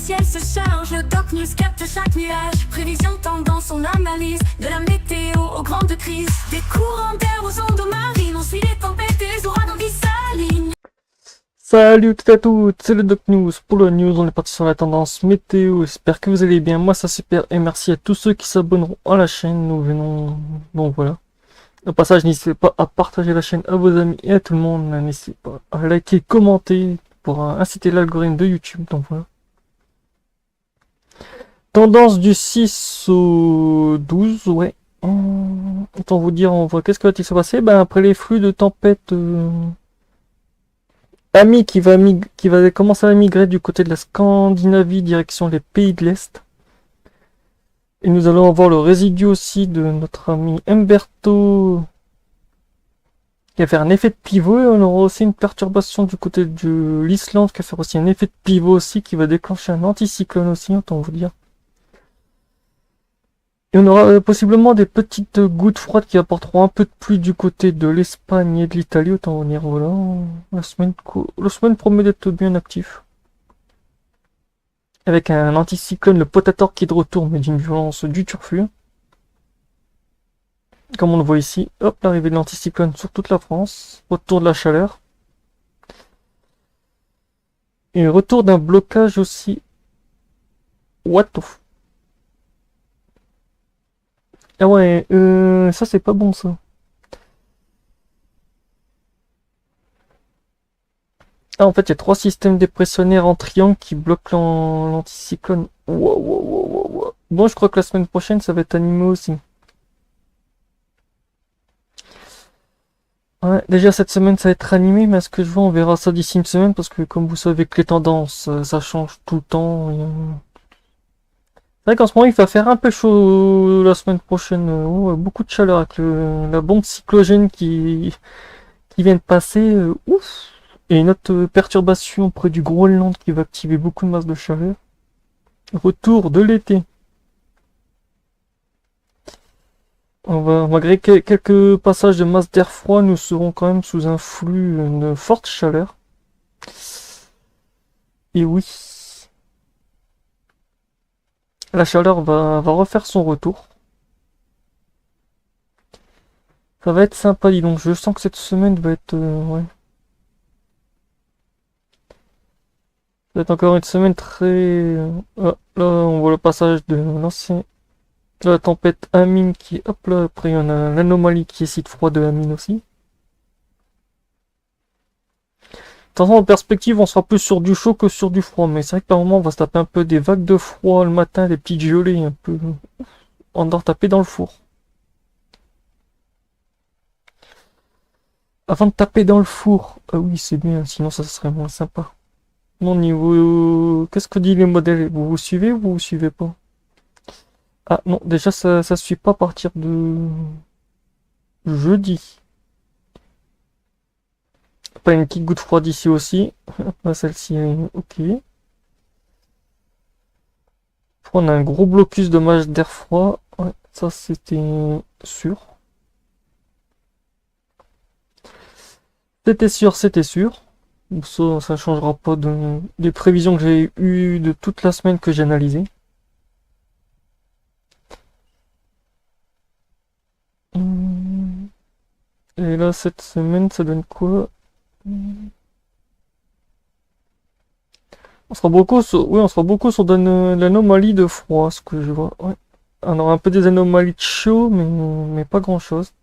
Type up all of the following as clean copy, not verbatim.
ciel se charge, le Doc News capte chaque nuage. Prévision, tendance, on analyse. De la météo aux grandes crises. Des courants d'air aux ondes marines. On suit les tempêtes et les ouragans qui s'alignent. Salut à toutes, c'est le Doc News. Pour le news, on est parti sur la tendance météo. J'espère que vous allez bien. Moi, ça super. Et merci à tous ceux qui s'abonneront à la chaîne. Nous venons. Donc voilà. Au passage, n'hésitez pas à partager la chaîne à vos amis et à tout le monde. N'hésitez pas à liker, commenter pour inciter l'algorithme de YouTube. Donc voilà. Tendance du 6 au 12, ouais. Autant vous dire, on voit qu'est-ce qui va-t-il se passer. Ben, après les flux de tempête. Ami qui va commencer à migrer du côté de la Scandinavie, direction les pays de l'Est. Et nous allons avoir le résidu aussi de notre ami Umberto, qui va faire un effet de pivot. Et on aura aussi une perturbation du côté de l'Islande, qui va faire aussi un effet de pivot aussi, qui va déclencher un anticyclone aussi, autant vous dire. Et on aura possiblement des petites gouttes froides qui apporteront un peu de pluie du côté de l'Espagne et de l'Italie, autant vous dire, voilà. La semaine promet d'être bien actif. Avec un anticyclone, le Potator, qui est de retour, mais d'une violence du turfu. Comme on le voit ici, hop, l'arrivée de l'anticyclone sur toute la France. Retour de la chaleur. Et retour d'un blocage aussi. What the f... Ah ouais, ça c'est pas bon ça. Ah, en fait, il y a 3 systèmes dépressionnaires en triangle qui bloquent l'anticyclone. Wow. Bon, je crois que la semaine prochaine, ça va être animé aussi. Ouais, déjà cette semaine, ça va être animé, mais à ce que je vois, on verra ça d'ici une semaine, parce que comme vous savez que les tendances, ça change tout le temps. C'est vrai qu'en ce moment, il va faire un peu chaud la semaine prochaine. Beaucoup de chaleur avec la bombe cyclogène qui vient de passer. Ouf! Et une autre perturbation près du Groenland qui va activer beaucoup de masse de chaleur. Retour de l'été. Malgré quelques passages de masse d'air froid, nous serons quand même sous un flux de forte chaleur. Et oui. La chaleur va refaire son retour. Ça va être sympa, dis donc. Je sens que cette semaine va être... ouais. Ça va être encore une semaine très... là, on voit le passage de l'ancien... La tempête Amine qui... Hop là, après il y en a l'anomalie qui est site froid de Amine aussi. De toute façon, en perspective, on sera plus sur du chaud que sur du froid. Mais c'est vrai que par moment, on va se taper un peu des vagues de froid le matin, des petites gelées un peu... On dort taper dans le four. Avant de taper dans le four. Ah oui, c'est bien, sinon ça serait moins sympa. Mon niveau... Qu'est-ce que dit les modèles? Vous suivez ou vous suivez pas? Ah non, déjà ça suit pas à partir de... jeudi. Pas une petite goutte froide ici aussi. Celle-ci, ok. On a un gros blocus de masse d'air froid. Ouais, ça c'était sûr. C'était sûr. Ça changera pas des prévisions que j'ai eues de toute la semaine que j'ai analysé. Et là, cette semaine, ça donne quoi? On sera beaucoup sur, oui, on sera beaucoup sur de l'anomalie de froid, ce que je vois. Ouais. On aura un peu des anomalies de chaud, mais pas grand chose.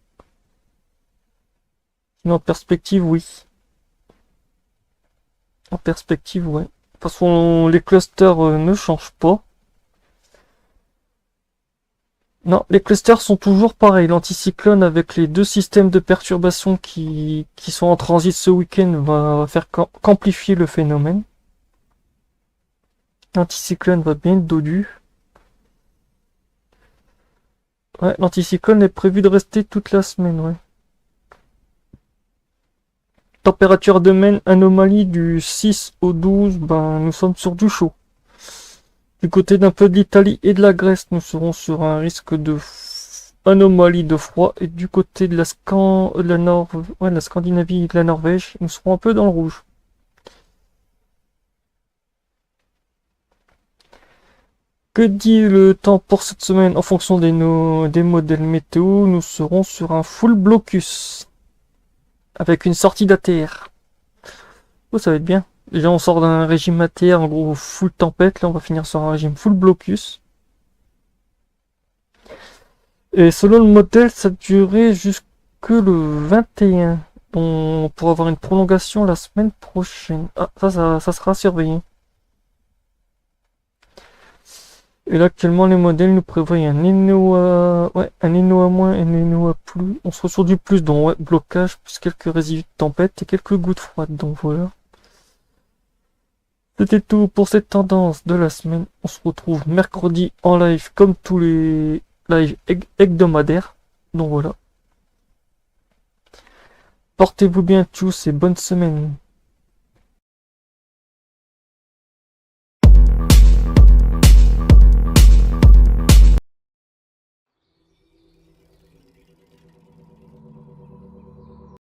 Sinon, en perspective, oui. En perspective, ouais. Parce que les clusters ne changent pas. Non, les clusters sont toujours pareils. L'anticyclone avec les 2 systèmes de perturbation qui sont en transit ce week-end va faire qu'amplifier le phénomène. L'anticyclone va bien être dodu. Ouais, l'anticyclone est prévu de rester toute la semaine, ouais. Température de Maine, anomalie du 6 au 12, ben nous sommes sur du chaud. Du côté d'un peu de l'Italie et de la Grèce, nous serons sur un risque de anomalie de froid. Et du côté de la Scandinavie et de la Norvège, nous serons un peu dans le rouge. Que dit le temps pour cette semaine? En fonction des modèles météo, nous serons sur un full blocus. Avec une sortie d'ATR. Oh, ça va être bien. Déjà, on sort d'un régime ATR, en gros, full tempête. Là, on va finir sur un régime full blocus. Et selon le modèle, ça durait jusque le 21. On pourra avoir une prolongation la semaine prochaine. Ah, ça sera surveillé. Et là, actuellement, les modèles nous prévoient un Enoa, ouais, un Enoa moins et un Enoa plus. On sera sur du plus, donc ouais, blocage, plus quelques résidus de tempête et quelques gouttes froides. Donc voilà. C'était tout pour cette tendance de la semaine. On se retrouve mercredi en live comme tous les lives hebdomadaires. Donc voilà. Portez-vous bien tous et bonne semaine.